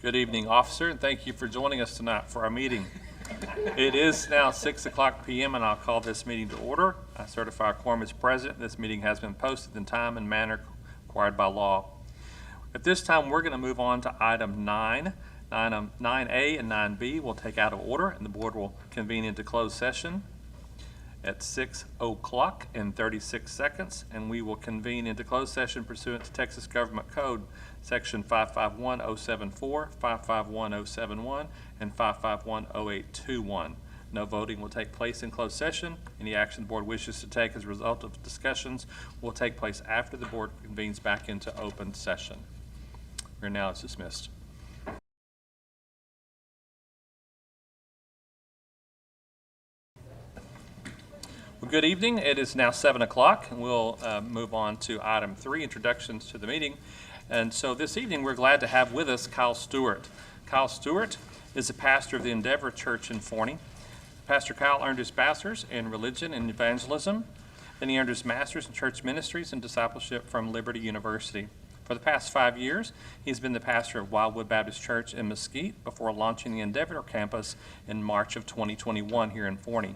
Good evening, officer, and thank you for joining us tonight for our meeting. It is now 6:00 p.m. and I'll call this meeting to order. I certify a quorum is present. This meeting has been posted in time and manner required by law. At this time, we're going to move on to item 9. Item 9A and 9B will take out of order, and the board will convene into closed session at 6:36, and we will convene into closed session pursuant to Texas Government Code Section 551074, 551071, and 5510821. No voting will take place in closed session. Any action the board wishes to take as a result of discussions will take place after the board convenes back into open session. We're now dismissed. Well, good evening. It is now 7 o'clock, and we'll move on to item 3, introductions to the meeting. And so this evening, we're glad to have with us Kyle Stewart. Kyle Stewart is a pastor of the Endeavor Church in Forney. Pastor Kyle earned his bachelor's in religion and evangelism. Then he earned his master's in church ministries and discipleship from Liberty University. For the past 5 years, he's been the pastor of Wildwood Baptist Church in Mesquite before launching the Endeavor campus in March of 2021 here in Forney.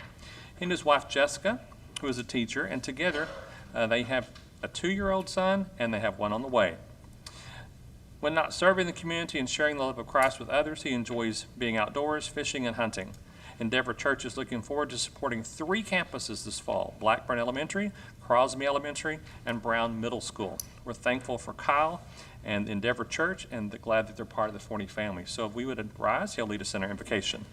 He and his wife Jessica, who is a teacher, and together they have a 2-year-old son and they have one on the way. When not serving the community and sharing the love of Christ with others, he enjoys being outdoors, fishing, and hunting. Endeavor Church is looking forward to supporting 3 campuses this fall: Blackburn Elementary, Crosby Elementary, and Brown Middle School. We're thankful for Kyle and Endeavor Church and glad that they're part of the Forney family. So if we would rise, he'll lead us in our invocation.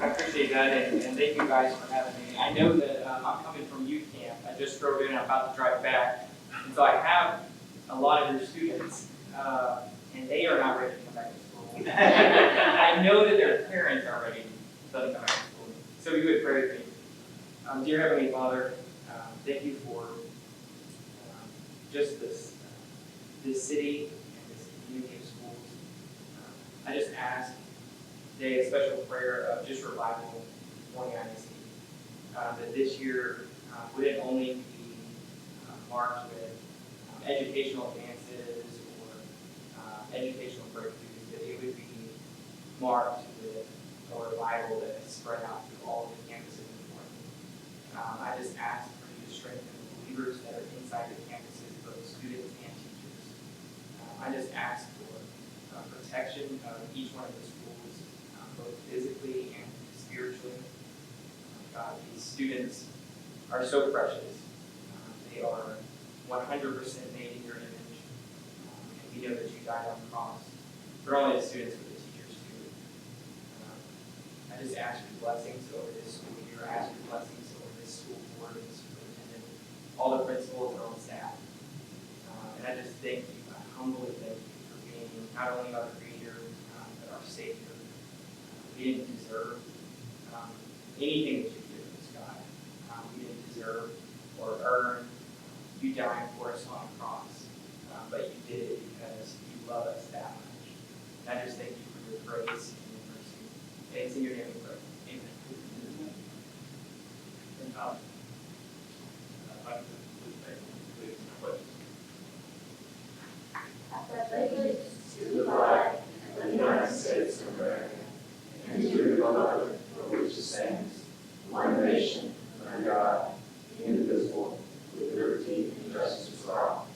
I appreciate that, and thank you guys for having me. I know that I'm coming from youth camp. I just drove in, I'm about to drive back. And so I have a lot of your students, and they are not ready to come back to school. I know that their parents are ready to come back to school. So you would pray with me. Dear Heavenly Father, thank you for just this city and this community of schools. I just ask today a special prayer of just revival, Forney ISD, that this year wouldn't only be marked with educational advances or educational breakthroughs, that it would be marked with a revival that is spread out through all of the campuses in Forney. I just ask for you to strengthen the believers that are inside the campuses, both students and teachers. I just ask for protection of each one of the schools, both physically and spiritually. God, these students are so precious. They are 100% made in your image. And we know that you died on the cross, but not only the students, but the teachers too. I just ask for blessings over this school year. I ask for blessings over this school board and superintendent, all the principals and all the staff. And I just thank you, I humbly thank you for being not only our creator, but our savior. We didn't deserve anything that you've given us, God. We didn't deserve or earn you dying for us on a cross, but you did it because you love us that much. And I just thank you for your grace and your mercy. And it's in your name we pray. Amen. And I'd like to please pray. I pledge to the flag of the United States of America and to the republic for which it stands, one nation, under God, indivisible, with liberty and justice for all.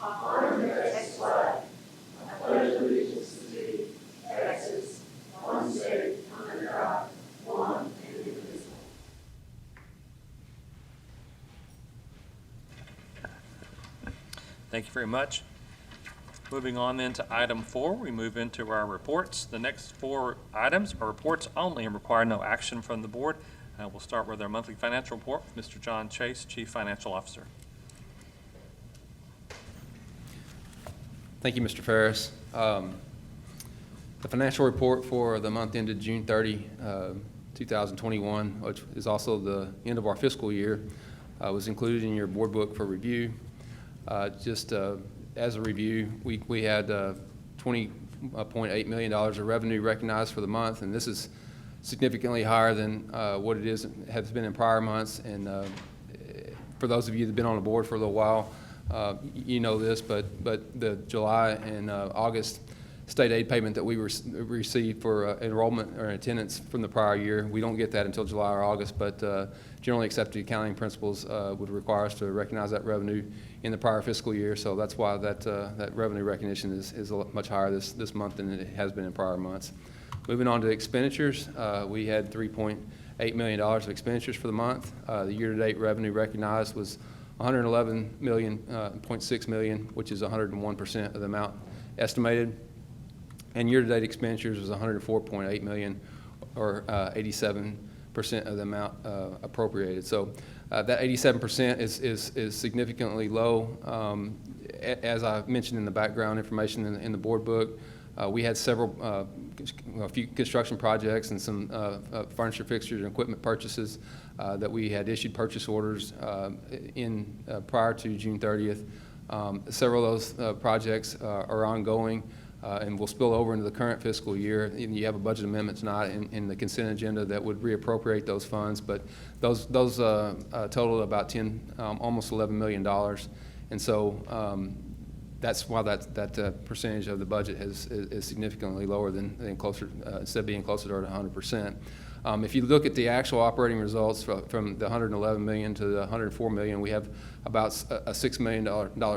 I honor the Texas flag. I pledge allegiance to thee, Texas, one state, under God, one and indivisible. Thank you very much. Moving on then to item 4, we move into our reports. The next 4 items are reports only and require no action from the board. We'll start with our monthly financial report with Mr. John Chase, Chief Financial Officer. Thank you, Mr. Ferris. The financial report for the month ended June 30, 2021, which is also the end of our fiscal year, was included in your board book for review. As a review, we had $20.8 million of revenue recognized for the month, and this is significantly higher than what has been in prior months. And for those of you that have been on the board for a little while, You know this, but the July and August state aid payment that we received for enrollment or attendance from the prior year, we don't get that until July or August, but generally accepted accounting principles would require us to recognize that revenue in the prior fiscal year, so that's why that revenue recognition is much higher this month than it has been in prior months. Moving on to expenditures, we had $3.8 million of expenditures for the month. The year-to-date revenue recognized was $111.6 million, which is 101% of the amount estimated. And year-to-date expenditures was $104.8 million, or 87% of the amount appropriated. So that 87% is significantly low. As I mentioned in the background information in the board book, we had a few construction projects and some furniture, fixtures, and equipment purchases that we had issued purchase orders prior to June 30th. Several of those projects are ongoing and will spill over into the current fiscal year. And you have a budget amendment tonight in the consent agenda that would reappropriate those funds, but those total about almost $11 million. And so that's why that percentage of the budget is significantly lower than closer, instead of being closer to 100%. If you look at the actual operating results from the $111 million to the $104 million, we have about a $6 million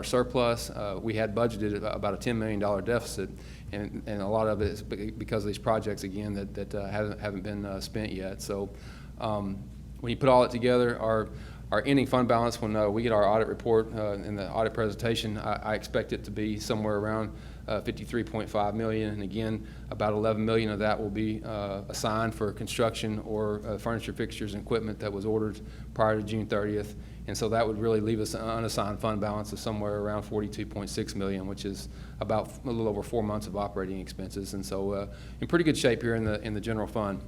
surplus. We had budgeted about a $10 million deficit, and a lot of it is because of these projects, again, that haven't been spent yet. So when you put all that together, our ending fund balance, when we get our audit report in the audit presentation, I expect it to be somewhere around $53.5 million, and again, about $11 million of that will be assigned for construction or furniture, fixtures, and equipment that was ordered prior to June 30th, and so that would really leave us an unassigned fund balance of somewhere around $42.6 million, which is about a little over 4 months of operating expenses, and so in pretty good shape here in the general fund.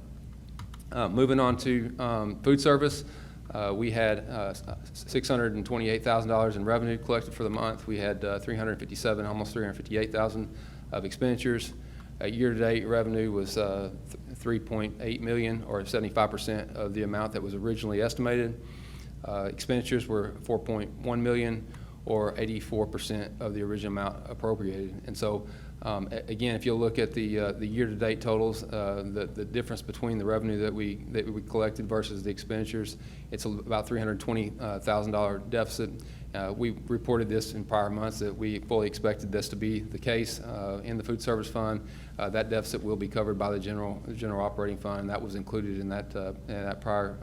Moving on to food service. We had $628,000 in revenue collected for the month. We had almost $358,000 of expenditures. Year-to-date revenue was $3.8 million, or 75% of the amount that was originally estimated. Expenditures were $4.1 million, or 84% of the original amount appropriated. And so, again, if you look at the year-to-date totals, the difference between the revenue that we collected versus the expenditures, it's about $320,000 deficit. We reported this in prior months that we fully expected this to be the case in the food service fund. That deficit will be covered by the general operating fund, and that was included in that prior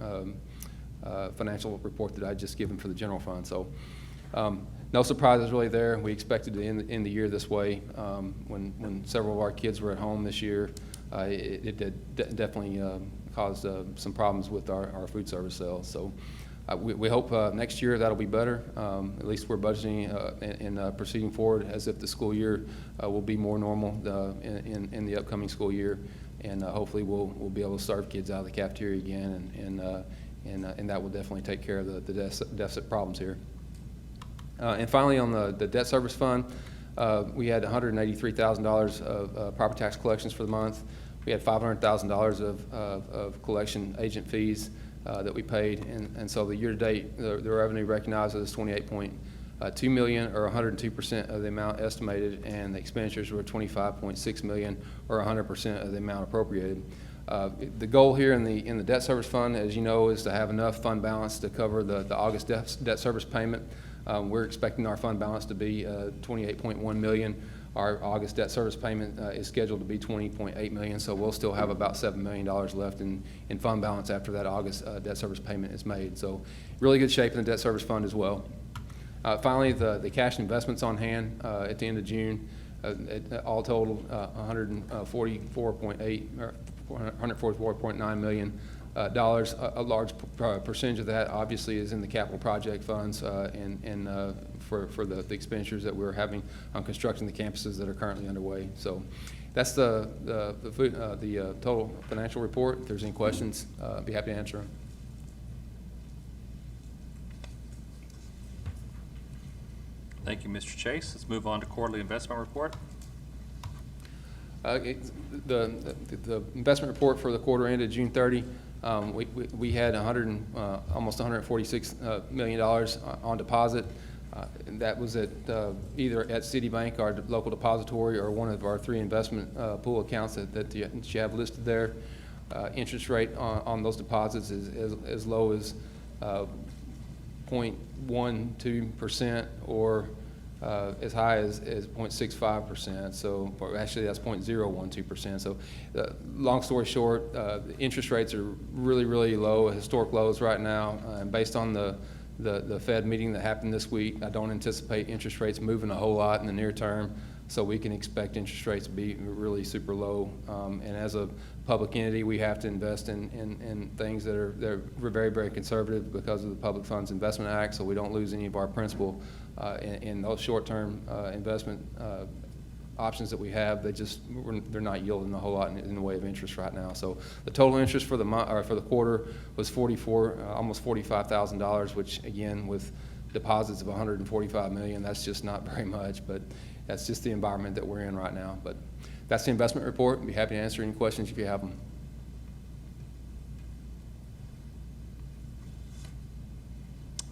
financial report that I just given for the general fund. So. No surprises really there. We expected to end the year this way. When several of our kids were at home this year, it definitely caused some problems with our food service sales. So we hope next year that'll be better. At least we're budgeting and proceeding forward as if the school year will be more normal in the upcoming school year, and hopefully we'll be able to serve kids out of the cafeteria again, and that will definitely take care of the deficit problems here. And finally, on the debt service fund, we had $183,000 of property tax collections for the month. We had $500,000 of collection agent fees that we paid, and so the year-to-date, the revenue recognized is $28.2 million, or 102% of the amount estimated, and the expenditures were $25.6 million, or 100% of the amount appropriated. The goal here in the debt service fund, as you know, is to have enough fund balance to cover the August debt service payment. We're expecting our fund balance to be $28.1 million. Our August debt service payment is scheduled to be $20.8 million, so we'll still have about $7 million left in fund balance after that August debt service payment is made. So really good shape in the debt service fund as well. Finally, the cash investments on hand at the end of June, all totaled $144.9 million. A large percentage of that obviously is in the capital project funds and for the expenditures that we're having on constructing the campuses that are currently underway. So that's the total financial report. If there's any questions, I'd be happy to answer them. Thank you, Mr. Chase. Let's move on to quarterly investment report. The investment report for the quarter ended June 30. We had almost $146 million on deposit. That was at either at Citibank, our local depository, or one of our 3 investment pool accounts that you have listed there. Interest rate on those deposits is as low as 0.12% or as high as 0.65%. So, or actually that's 0.012%. So, long story short, the interest rates are really, really low, historic lows right now. And based on the Fed meeting that happened this week, I don't anticipate interest rates moving a whole lot in the near term. So we can expect interest rates to be really super low. And as a public entity, we have to invest in things that are very, very conservative because of the Public Funds Investment Act, so we don't lose any of our principal in those short-term investment options that we have. They're not yielding a whole lot in the way of interest right now. So the total interest for the month or for the quarter was almost $45,000, which again, with deposits of $145 million, that's just not very much, but that's just the environment that we're in right now. But that's the investment report. I'd be happy to answer any questions if you have them.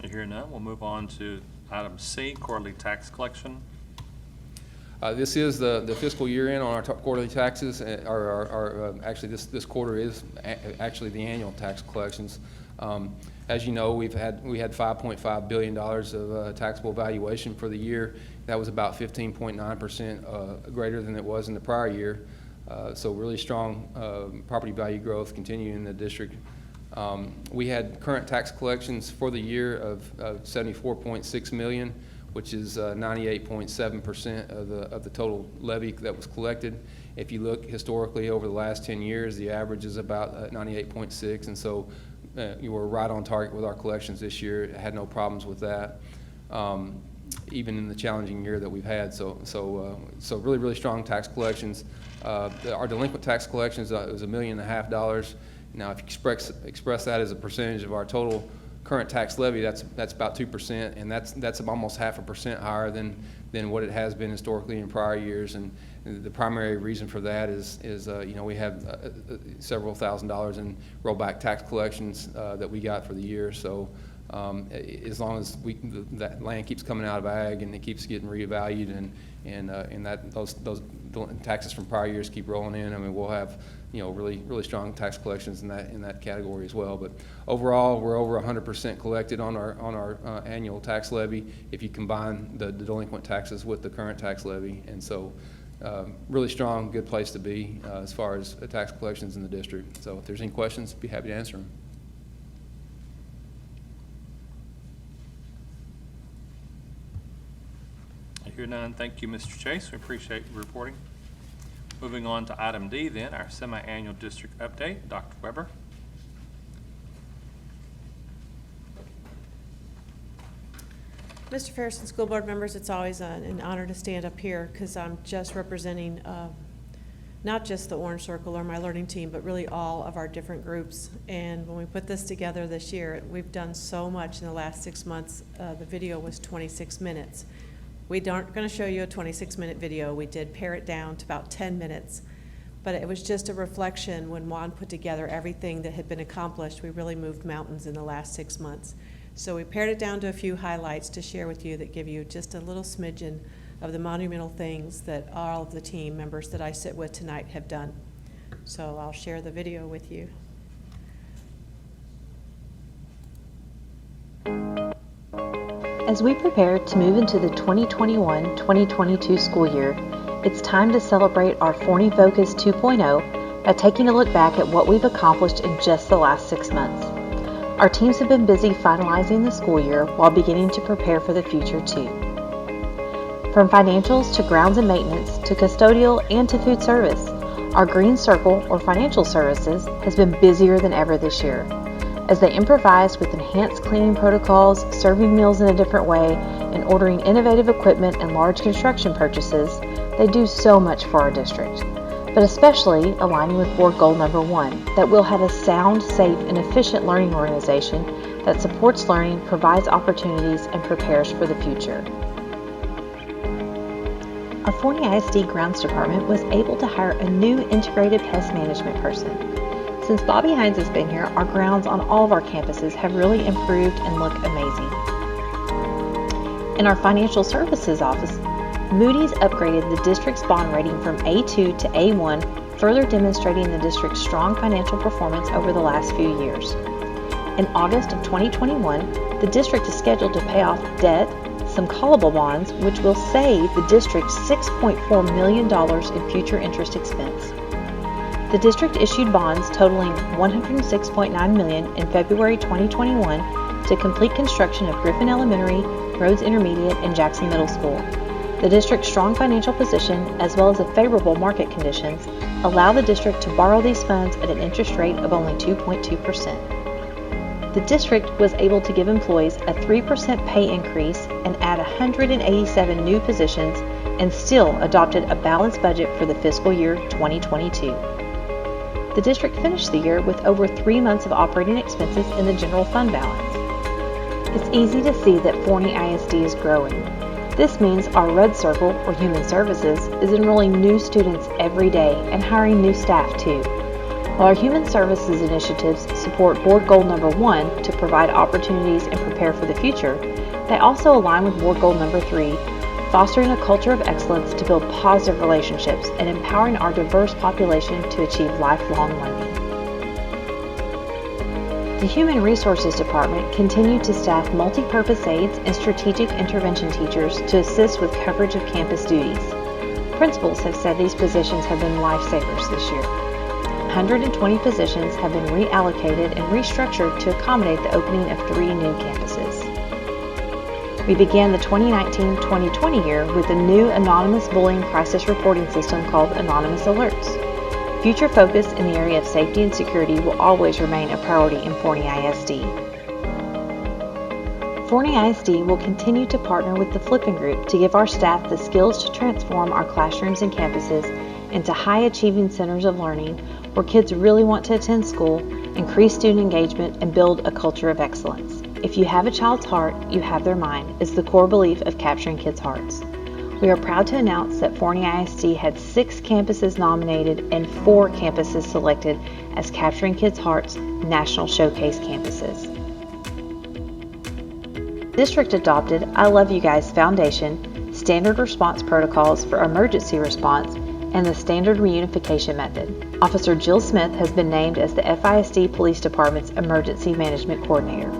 Hearing none, we'll move on to item C, quarterly tax collection. This is the fiscal year end on our quarterly taxes. Actually, this quarter is actually the annual tax collections. As you know, we had $5.5 billion of taxable valuation for the year. That was about 15.9% greater than it was in the prior year. So really strong property value growth continuing in the district. We had current tax collections for the year of $74.6 million, which is 98.7% of the total levy that was collected. If you look historically over the last 10 years, the average is about 98.6, and so you were right on target with our collections this year. Had no problems with that, even in the challenging year that we've had. So really, really strong tax collections. Our delinquent tax collections was $1.5 million. Now, if you express that as a percentage of our total current tax levy, that's about 2%, and that's almost 0.5% higher than what it has been historically in prior years. And the primary reason for that is we have several $1,000s in rollback tax collections that we got for the year. So as long as that land keeps coming out of ag and it keeps getting reevaluated and that those taxes from prior years keep rolling in, I mean, we'll have really, really strong tax collections in that category as well. But overall, we're over 100% collected on our annual tax levy if you combine the delinquent taxes with the current tax levy. And so really strong, good place to be as far as tax collections in the district. So if there's any questions, I'd be happy to answer them. I hear none. Thank you, Mr. Chase. We appreciate your reporting. Moving on to item D then, our semi-annual district update. Dr. Weber. Mr. Ferris and school board members, it's always an honor to stand up here because I'm just representing not just the Orange Circle or my learning team, but really all of our different groups. And when we put this together this year, we've done so much in the last 6 months. The video was 26 minutes. We aren't going to show you a 26-minute video. We did pare it down to about 10 minutes. But it was just a reflection when Juan put together everything that had been accomplished. We really moved mountains in the last 6 months. So we pared it down to a few highlights to share with you that give you just a little smidgen of the monumental things that all of the team members that I sit with tonight have done. So I'll share the video with you. As we prepare to move into the 2021-2022 school year, it's time to celebrate our Forney Focus 2.0 by taking a look back at what we've accomplished in just the last 6 months. Our teams have been busy finalizing the school year while beginning to prepare for the future too. From financials to grounds and maintenance to custodial and to food service, our Green Circle or financial services has been busier than ever this year. As they improvise with enhanced cleaning protocols, serving meals in a different way, and ordering innovative equipment and large construction purchases, they do so much for our district. But especially aligning with board goal number 1, that we'll have a sound, safe, and efficient learning organization that supports learning, provides opportunities, and prepares for the future. Our Forney ISD Grounds Department was able to hire a new integrated pest management person. Since Bobby Hines has been here, our grounds on all of our campuses have really improved and look amazing. In our financial services office, Moody's upgraded the district's bond rating from A2 to A1, further demonstrating the district's strong financial performance over the last few years. In August of 2021, the district is scheduled to pay off debt, some callable bonds, which will save the district $6.4 million in future interest expense. The district issued bonds totaling $106.9 million in February 2021 to complete construction of Griffin Elementary, Rhodes Intermediate, and Jackson Middle School. The district's strong financial position, as well as the favorable market conditions, allow the district to borrow these funds at an interest rate of only 2.2%. The district was able to give employees a 3% pay increase and add 187 new positions and still adopted a balanced budget for the fiscal year 2022. The district finished the year with over 3 months of operating expenses in the general fund balance. It's easy to see that Forney ISD is growing. This means our Red Circle, or Human Services, is enrolling new students every day and hiring new staff too. While our Human Services initiatives support Board Goal Number 1 to provide opportunities and prepare for the future, they also align with Board Goal Number 3, fostering a culture of excellence to build positive relationships and empowering our diverse population to achieve lifelong learning. The Human Resources Department continued to staff multi-purpose aides and strategic intervention teachers to assist with coverage of campus duties. Principals have said these positions have been lifesavers this year. 120 positions have been reallocated and restructured to accommodate the opening of 3 new campuses. We began the 2019-2020 year with a new anonymous bullying crisis reporting system called Anonymous Alerts. Future focus in the area of safety and security will always remain a priority in Forney ISD. Forney ISD will continue to partner with the Flippin Group to give our staff the skills to transform our classrooms and campuses into high-achieving centers of learning where kids really want to attend school, increase student engagement, and build a culture of excellence. If you have a child's heart, you have their mind is the core belief of Capturing Kids' Hearts. We are proud to announce that Forney ISD had 6 campuses nominated and 4 campuses selected as Capturing Kids' Hearts National Showcase campuses. District adopted I Love You Guys Foundation, standard response protocols for emergency response, and the standard reunification method. Officer Jill Smith has been named as the FISD Police Department's Emergency Management Coordinator.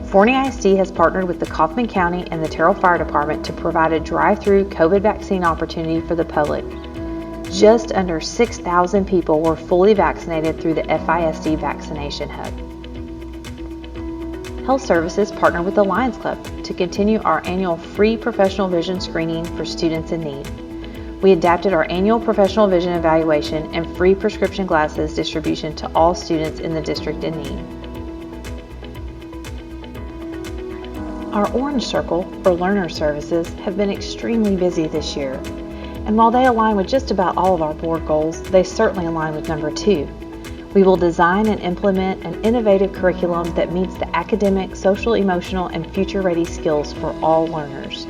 Forney ISD has partnered with the Kaufman County and the Terrell Fire Department to provide a drive-through COVID vaccine opportunity for the public. Just under 6,000 people were fully vaccinated through the FISD Vaccination Hub. Health Services partnered with the Lions Club to continue our annual free professional vision screening for students in need. We adapted our annual professional vision evaluation and free prescription glasses distribution to all students in the district in need. Our Orange Circle, or Learner Services, have been extremely busy this year. And while they align with just about all of our board goals, they certainly align with number 2. We will design and implement an innovative curriculum that meets the academic, social, emotional, and future-ready skills for all learners.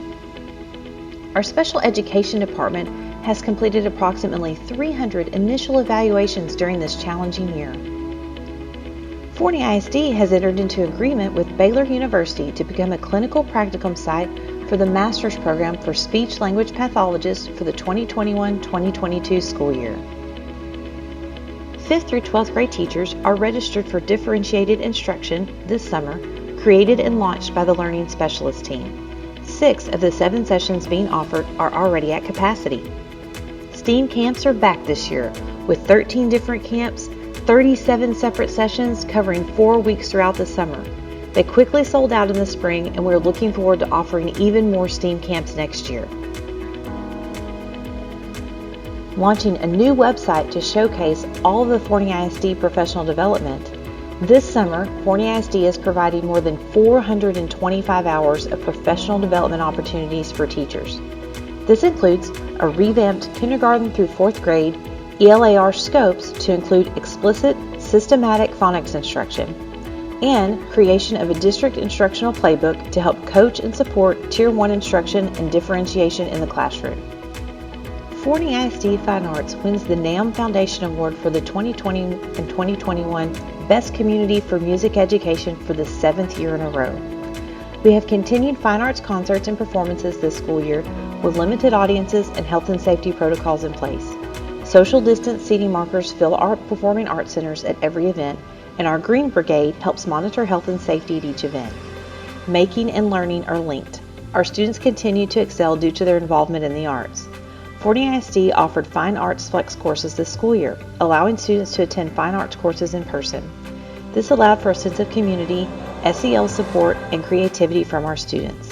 Our Special Education Department has completed approximately 300 initial evaluations during this challenging year. Forney ISD has entered into agreement with Baylor University to become a clinical practicum site for the master's program for speech-language pathologists for the 2021-2022 school year. 5th through 12th grade teachers are registered for differentiated instruction this summer, created and launched by the Learning Specialist team. 6 of the 7 sessions being offered are already at capacity. STEAM camps are back this year with 13 different camps, 37 separate sessions covering 4 weeks throughout the summer. They quickly sold out in the spring, and we're looking forward to offering even more STEAM camps next year. Launching a new website to showcase all of the Forney ISD professional development, this summer, Forney ISD is providing more than 425 hours of professional development opportunities for teachers. This includes a revamped kindergarten through 4th grade ELAR scopes to include explicit, systematic phonics instruction, and creation of a district instructional playbook to help coach and support Tier 1 instruction and differentiation in the classroom. Forney ISD Fine Arts wins the NAM Foundation Award for the 2020 and 2021 Best Community for Music Education for the 7th year in a row. We have continued fine arts concerts and performances this school year with limited audiences and health and safety protocols in place. Social distance seating markers fill our performing arts centers at every event, and our Green Brigade helps monitor health and safety at each event. Making and learning are linked. Our students continue to excel due to their involvement in the arts. Forney ISD offered Fine Arts Flex courses this school year, allowing students to attend fine arts courses in person. This allowed for a sense of community, SEL support, and creativity from our students.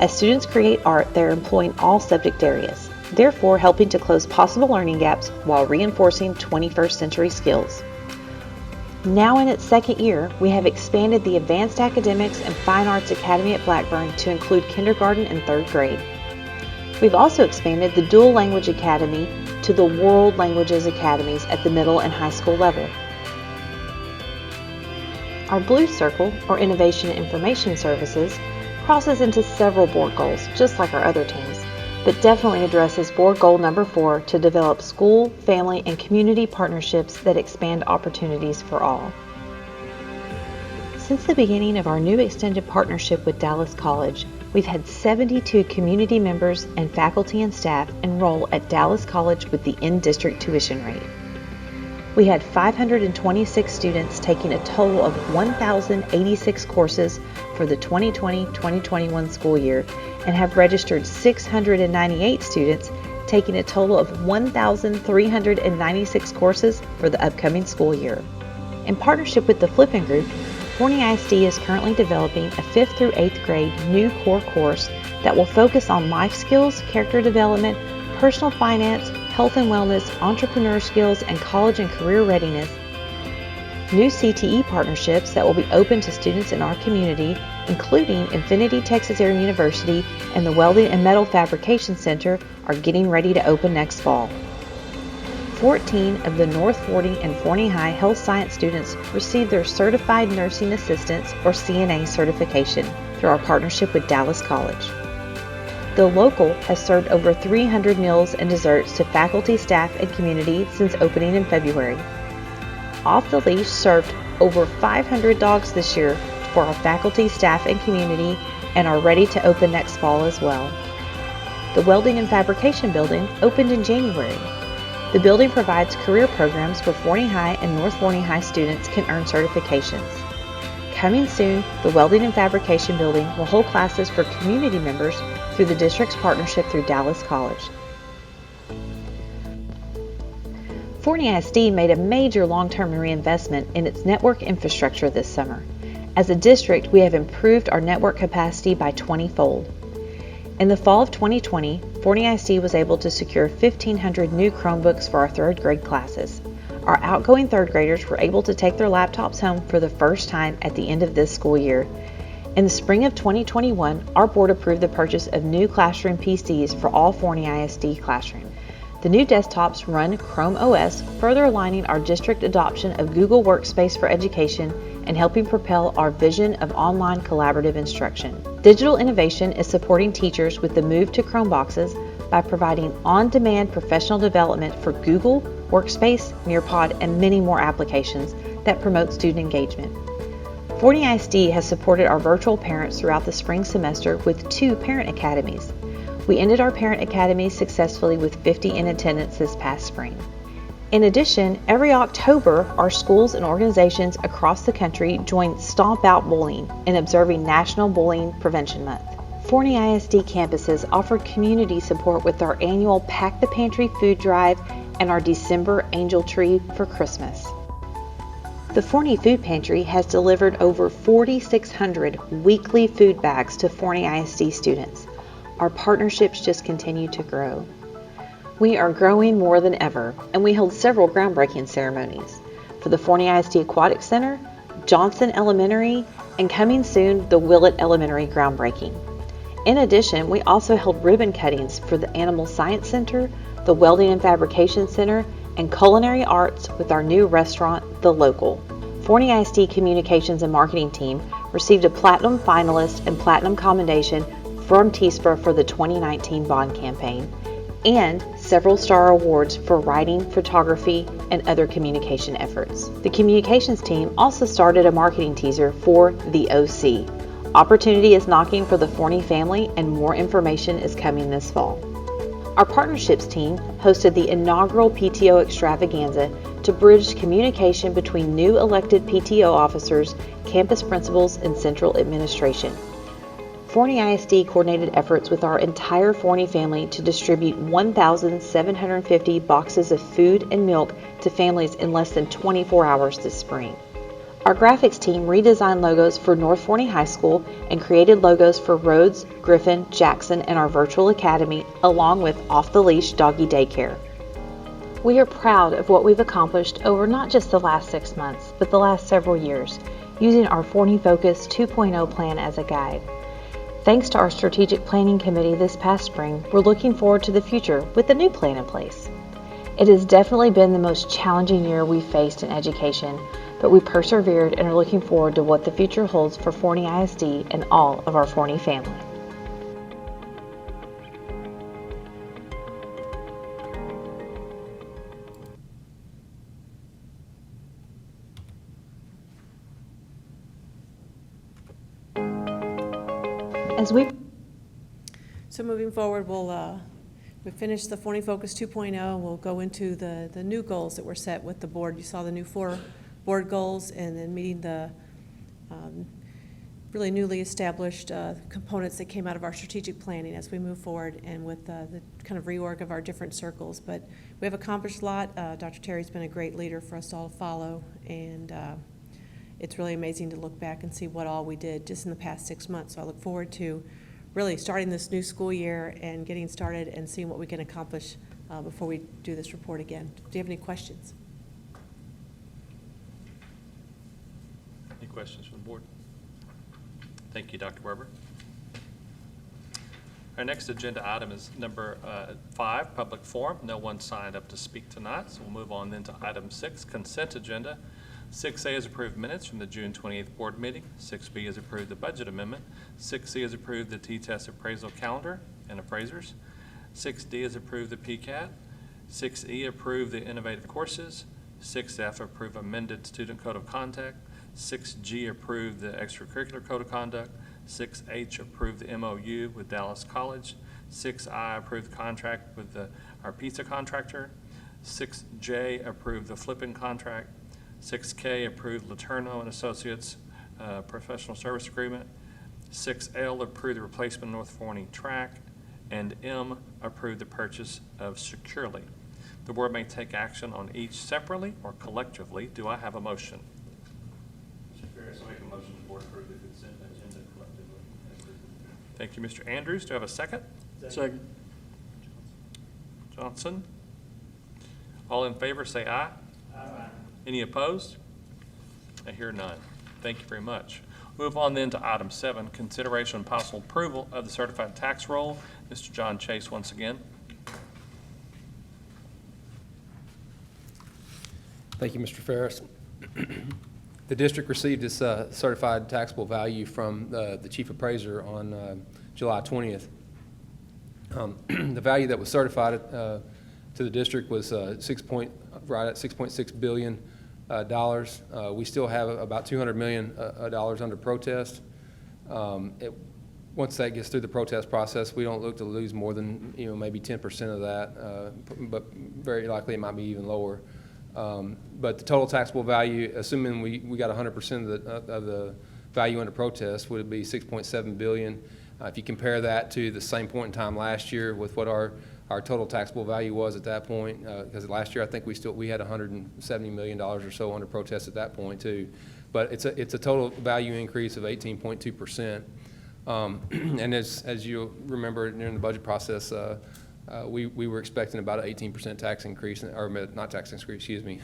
As students create art, they are employing all subject areas, therefore helping to close possible learning gaps while reinforcing 21st century skills. Now in its second year, we have expanded the Advanced Academics and Fine Arts Academy at Blackburn to include kindergarten and third grade. We've also expanded the Dual Language Academy to the World Languages Academies at the middle and high school level. Our Blue Circle, or Innovation and Information Services, crosses into several board goals, just like our other teams, but definitely addresses board goal number 4 to develop school, family, and community partnerships that expand opportunities for all. Since the beginning of our new extended partnership with Dallas College, we've had 72 community members and faculty and staff enroll at Dallas College with the in-district tuition rate. We had 526 students taking a total of 1,086 courses for the 2020-2021 school year and have registered 698 students taking a total of 1,396 courses for the upcoming school year. In partnership with the Flippin Group, Forney ISD is currently developing a 5th through 8th grade new core course that will focus on life skills, character development, personal finance, health and wellness, entrepreneur skills, and college and career readiness. New CTE partnerships that will be open to students in our community, including Infinity Texas Air University and the Welding and Metal Fabrication Center, are getting ready to open next fall. 14 of the North Forney and Forney High Health Science students received their Certified Nursing Assistants, or CNA, certification through our partnership with Dallas College. The local has served over 300 meals and desserts to faculty, staff, and community since opening in February. Off the Leash served over 500 dogs this year for our faculty, staff, and community, and are ready to open next fall as well. The Welding and Fabrication Building opened in January. The building provides career programs where Forney High and North Forney High students can earn certifications. Coming soon, the Welding and Fabrication Building will hold classes for community members through the district's partnership through Dallas College. Forney ISD made a major long-term reinvestment in its network infrastructure this summer. As a district, we have improved our network capacity by 20-fold. In the fall of 2020, Forney ISD was able to secure 1,500 new Chromebooks for our third grade classes. Our outgoing third graders were able to take their laptops home for the first time at the end of this school year. In the spring of 2021, our board approved the purchase of new classroom PCs for all Forney ISD classrooms. The new desktops run Chrome OS, further aligning our district adoption of Google Workspace for education and helping propel our vision of online collaborative instruction. Digital innovation is supporting teachers with the move to Chromeboxes by providing on-demand professional development for Google, Workspace, Nearpod, and many more applications that promote student engagement. Forney ISD has supported our virtual parents throughout the spring semester with 2 parent academies. We ended our parent academy successfully with 50 in attendance this past spring. In addition, every October, our schools and organizations across the country join STOMP Out Bullying in observing National Bullying Prevention Month. Forney ISD campuses offer community support with our annual Pack the Pantry food drive and our December Angel Tree for Christmas. The Forney Food Pantry has delivered over 4,600 weekly food bags to Forney ISD students. Our partnerships just continue to grow. We are growing more than ever, and we held several groundbreaking ceremonies for the Forney ISD Aquatic Center, Johnson Elementary, and coming soon, the Willett Elementary groundbreaking. In addition, we also held ribbon cuttings for the Animal Science Center, the Welding and Fabrication Center, and Culinary Arts with our new restaurant, The Local. Forney ISD Communications and Marketing Team received a Platinum Finalist and Platinum Commendation from TSPA for the 2019 Bond Campaign, and several star awards for writing, photography, and other communication efforts. The communications team also started a marketing teaser for The OC, Opportunity is knocking for the Forney family, and more information is coming this fall. Our partnerships team hosted the inaugural PTO extravaganza to bridge communication between new elected PTO officers, campus principals, and central administration. Forney ISD coordinated efforts with our entire Forney family to distribute 1,750 boxes of food and milk to families in less than 24 hours this spring. Our graphics team redesigned logos for North Forney High School and created logos for Rhodes, Griffin, Jackson, and our virtual academy, along with Off the Leash Doggy Daycare. We are proud of what we've accomplished over not just the last 6 months, but the last several years, using our Forney Focus 2.0 plan as a guide. Thanks to our strategic planning committee this past spring, we're looking forward to the future with a new plan in place. It has definitely been the most challenging year we've faced in education, but we persevered and are looking forward to what the future holds for Forney ISD and all of our Forney family. So moving forward, we finished the Forney Focus 2.0. We'll go into the new goals that were set with the board. You saw the new 4 board goals, and then meeting the really newly established components that came out of our strategic planning as we move forward, and with the kind of reorg of our different circles. But we have accomplished a lot. Dr. Terry's been a great leader for us all to follow, and it's really amazing to look back and see what all we did just in the past 6 months. So I look forward to really starting this new school year and getting started and seeing what we can accomplish before we do this report again. Do you have any questions? Any questions from the board? Thank you, Dr. Weber. Our next agenda item is number 5, public forum. No one signed up to speak tonight, so we'll move on then to item 6, consent agenda. 6A is approved minutes from the June 28th board meeting. 6B is approved the budget amendment. 6C is approved the T-test appraisal calendar and appraisers. 6D is approved the PCAT. 6E approved the innovative courses. 6F approved amended student code of conduct. 6G approved the extracurricular code of conduct. 6H approved the MOU with Dallas College. 6I approved the contract with our pizza contractor. 6J approved the flipping contract. 6K approved Laterno and Associates professional service agreement. 6L approved the replacement of North Forney track. And M approved the purchase of Securely. The board may take action on each separately or collectively. Do I have a motion? Mr. Ferris, I make a motion the board approve the consent agenda collectively. Thank you, Mr. Andrews. Do I have a second? Second. Johnson? All in favor say aye. Aye. Any opposed? I hear none. Thank you very much. Move on then to item 7, consideration and possible approval of the certified tax roll. Mr. John Chase once again. Thank you, Mr. Ferris. The district received its certified taxable value from the chief appraiser on July 20th. The value that was certified to the district was right at $6.6 billion. We still have about $200 million under protest. Once that gets through the protest process, we don't look to lose more than maybe 10% of that, but very likely it might be even lower. But the total taxable value, assuming we got 100% of the value under protest, would be $6.7 billion. If you compare that to the same point in time last year with what our total taxable value was at that point, because last year I think we had $170 million or so under protest at that point too. But it's a total value increase of 18.2%. And as you remember during the budget process, we were expecting about an 18% tax increase, or not tax increase, excuse me,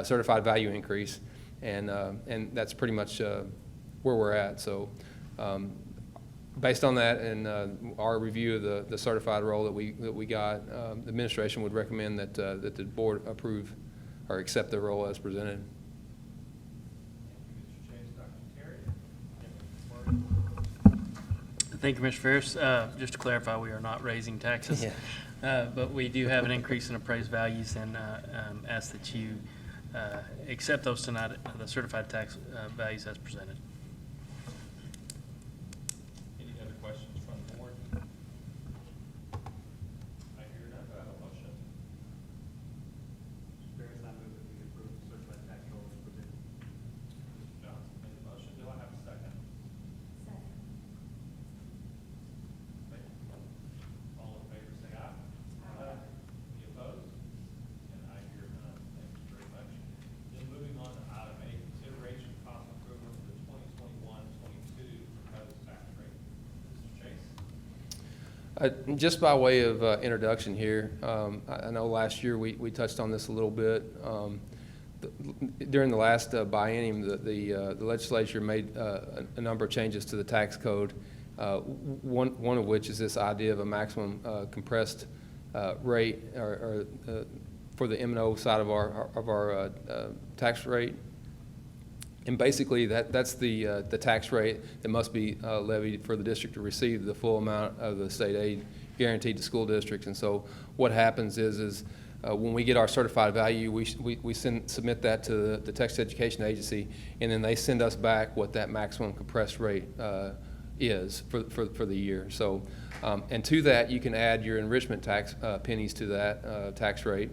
certified value increase, and that's pretty much where we're at. So based on that and our review of the certified roll that we got, the administration would recommend that the board approve or accept the roll as presented. Thank you, Mr. Ferris. Just to clarify, we are not raising taxes, but we do have an increase in appraised values, and ask that you accept those tonight, the certified tax values as presented. Just by way of introduction here, I know last year we touched on this a little bit. During the last biennium, the legislature made a number of changes to the tax code, one of which is this idea of a maximum compressed rate for the M&O side of our tax rate. And basically, that's the tax rate that must be levied for the district to receive the full amount of the state aid guaranteed to school districts. And so what happens is when we get our certified value, we submit that to the Texas Education Agency, and then they send us back what that maximum compressed rate is for the year. So, and to that, you can add your enrichment tax pennies to that tax rate,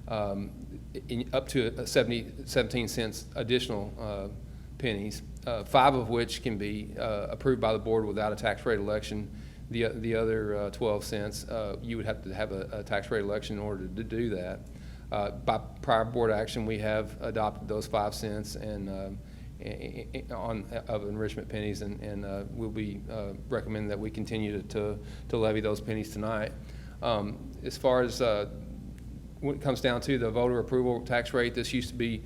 up to 17 cents additional pennies, 5 of which can be approved by the board without a tax rate election. The other 12 cents, you would have to have a tax rate election in order to do that. By prior board action, we have adopted those 5 cents and of enrichment pennies, and we'll be recommending that we continue to levy those pennies tonight. As far as when it comes down to the voter approval tax rate, this used to be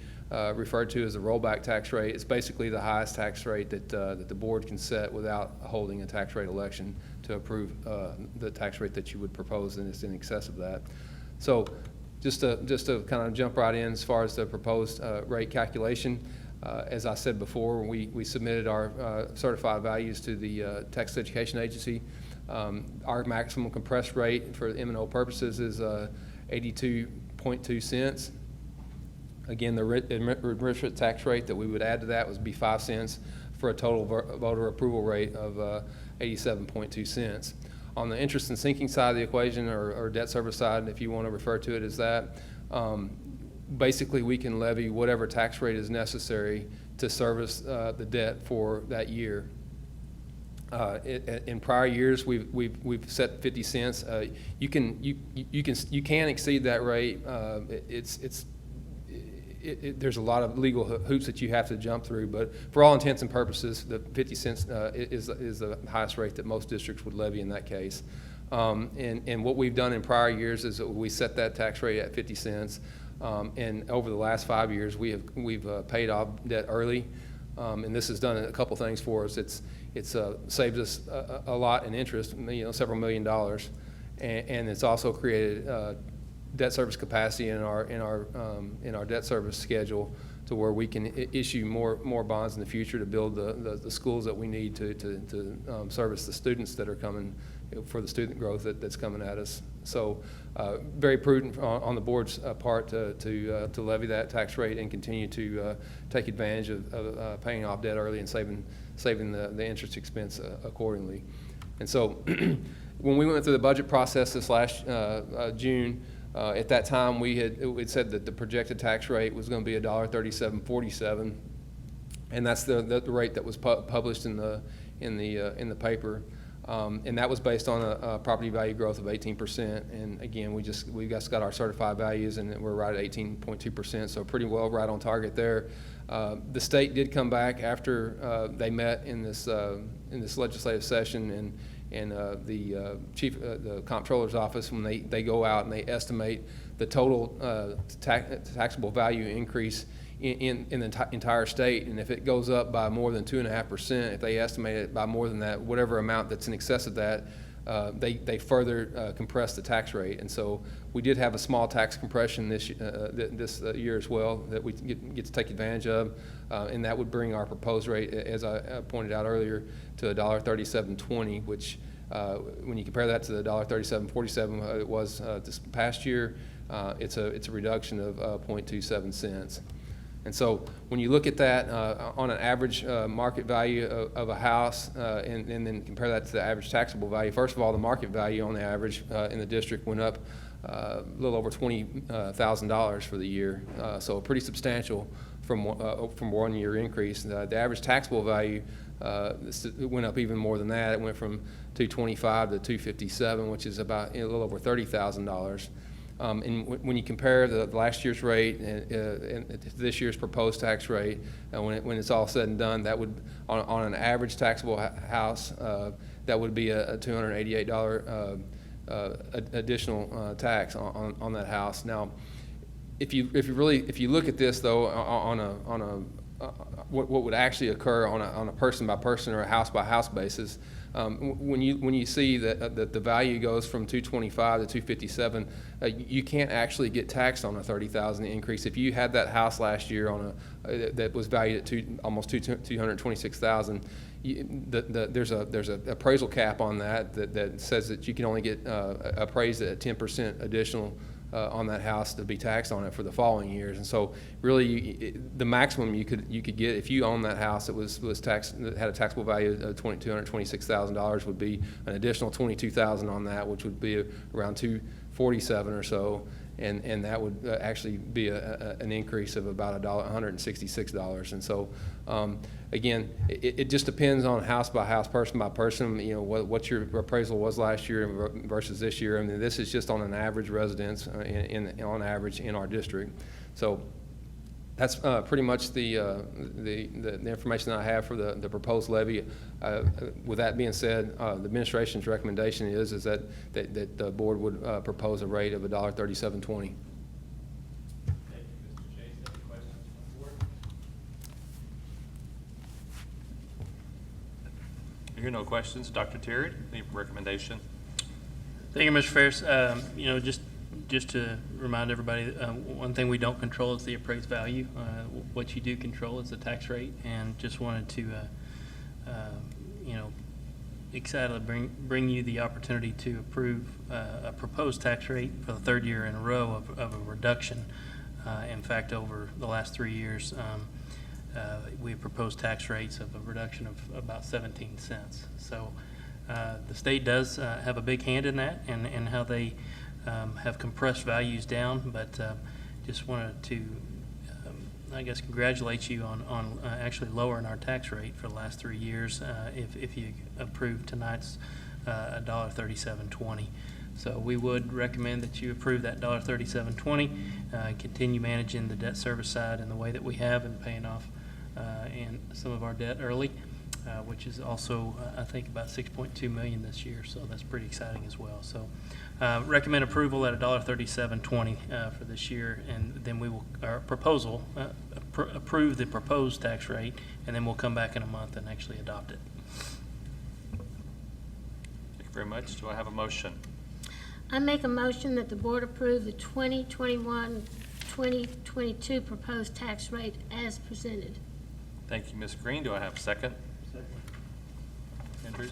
referred to as the rollback tax rate. It's basically the highest tax rate that the board can set without holding a tax rate election to approve the tax rate that you would propose, and it's in excess of that. So just to kind of jump right in as far as the proposed rate calculation, as I said before, we submitted our certified values to the Texas Education Agency. Our maximum compressed rate for M&O purposes is 82.2 cents. Again, the enrichment tax rate that we would add to that would be 5 cents for a total voter approval rate of 87.2 cents. On the interest and sinking side of the equation, or debt service side, if you want to refer to it as that, basically we can levy whatever tax rate is necessary to service the debt for that year. In prior years, we've set 50 cents. You can exceed that rate. There's a lot of legal hoops that you have to jump through, but for all intents and purposes, the 50 cents is the highest rate that most districts would levy in that case. And what we've done in prior years is that we set that tax rate at 50 cents. And over the last 5 years, we've paid off debt early, and this has done a couple things for us. It's saved us a lot in interest, several $1 million, and it's also created debt service capacity in our debt service schedule to where we can issue more bonds in the future to build the schools that we need to service the students that are coming for the student growth that's coming at us. So very prudent on the board's part to levy that tax rate and continue to take advantage of paying off debt early and saving the interest expense accordingly. And so when we went through the budget process this last June, at that time we'd said that the projected tax rate was going to be $1.3747, and that's the rate that was published in the paper. And that was based on a property value growth of 18%. And again, we just got our certified values, and we're right at 18.2%. So pretty well right on target there. The state did come back after they met in this legislative session, and the comptroller's office, when they go out and they estimate the total taxable value increase in the entire state, and if it goes up by more than 2.5%, if they estimate it by more than that, whatever amount that's in excess of that, they further compress the tax rate. And so we did have a small tax compression this year as well that we get to take advantage of, and that would bring our proposed rate, as I pointed out earlier, to $1.3720, which when you compare that to the $1.3747 it was this past year, it's a reduction of 0.27 cents. And so when you look at that on an average market value of a house and then compare that to the average taxable value, first of all, the market value on the average in the district went up a little over $20,000 for the year, so pretty substantial from 1 year increase. The average taxable value went up even more than that. It went from $225,000 to $257,000, which is about a little over $30,000. And when you compare the last year's rate and this year's proposed tax rate, when it's all said and done, that would, on an average taxable house, that would be a $288 additional tax on that house. Now, if you look at this though what would actually occur on a person by person or a house by house basis, when you see that the value goes from 225 to 257, you can't actually get taxed on a 30,000 increase. If you had that house last year that was valued at almost 226,000, there's a appraisal cap on that says that you can only get appraised at 10% additional on that house to be taxed on it for the following years. And so really the maximum you could get if you own that house that was taxed, that had a taxable value of $226,000 would be an additional $22,000 on that, which would be around $247 or so. And that would actually be an increase of about $166. And so, again, it just depends on house by house, person by person, what your appraisal was last year versus this year. I mean, this is just on an average residence on average in our district. So that's pretty much the information that I have for the proposed levy. With that being said, the administration's recommendation is that the board would propose a rate of $1.3720. Thank you, Mr. Chase. Any questions from the board? Here, no questions. Dr. Terry, any recommendation? Thank you, Mr. Ferris. Just to remind everybody, one thing we don't control is the appraised value. What you do control is the tax rate, and just wanted to, excitedly bring you the opportunity to approve a proposed tax rate for the third year in a row of a reduction. In fact, over the last 3 years, we proposed tax rates of a reduction of about 17 cents. So the state does have a big hand in that, and how they have compressed values down, but just wanted to, I guess, congratulate you on actually lowering our tax rate for the last 3 years if you approve tonight's $1.3720. So we would recommend that you approve that $1.3720, continue managing the debt service side in the way that we have and paying off and some of our debt early, which is also, I think, about $6.2 million this year. So that's pretty exciting as well. So recommend approval at $1.3720 for this year, and then we will, our proposal, approve the proposed tax rate, and then we'll come back in a month and actually adopt it. Thank you very much. Do I have a motion? I make a motion that the board approve the 2021-2022 proposed tax rate as presented. Thank you, Ms. Green. Do I have a second? Second. Andrews?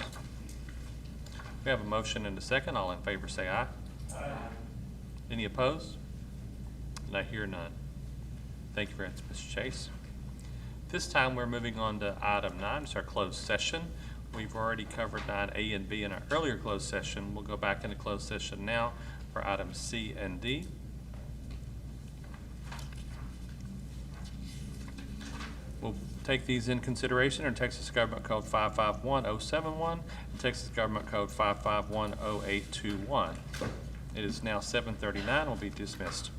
We have a motion and a second. All in favor say aye. Aye. Any opposed? And I hear none. Thank you very much, Mr. Chase. This time we're moving on to item 9. It's our closed session. We've already covered 9A and B in our earlier closed session. We'll go back into closed session now for items C and D. We'll take these in consideration in Texas Government Code 551071 and Texas Government Code 5510821. It is now 7:39. We'll be dismissed.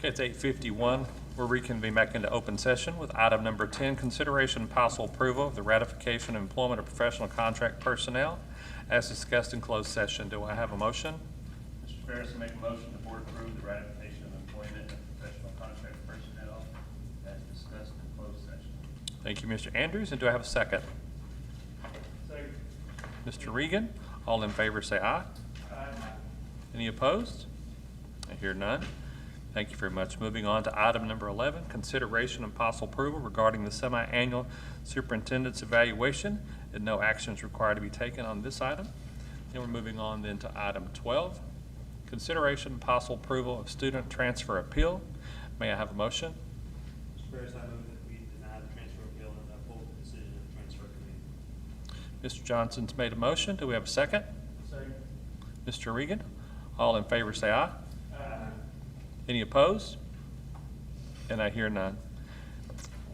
Okay, it's 8:51. We'll reconvene back into open session with item number 10, consideration and possible approval of the ratification of employment of professional contract personnel as discussed in closed session. Do I have a motion? Mr. Ferris, I make a motion the board approve the ratification of employment of professional contract personnel as discussed in closed session. Thank you, Mr. Andrews. And do I have a second? Second. Mr. Regan, all in favor say aye. Aye. Any opposed? I hear none. Thank you very much. Moving on to item number 11, consideration and possible approval regarding the semi-annual superintendent's evaluation, and no action is required to be taken on this item. Then we're moving on then to item 12, consideration and possible approval of student transfer appeal. May I have a motion? Mr. Ferris, I move that we deny the transfer appeal and uphold the decision of the transfer committee. Mr. Johnson's made a motion. Do we have a second? Second. Mr. Regan, all in favor say aye. Aye. Any opposed? And I hear none.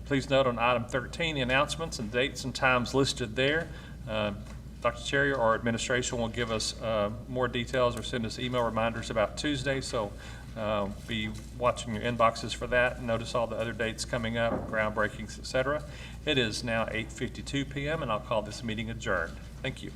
Please note on item 13, the announcements and dates and times listed there. Dr. Cherry or administration will give us more details or send us email reminders about Tuesday, so Be watching your inboxes for that. Notice all the other dates coming up, groundbreakings, et cetera. It is now 8:52 p.m., and I'll call this meeting adjourned. Thank you.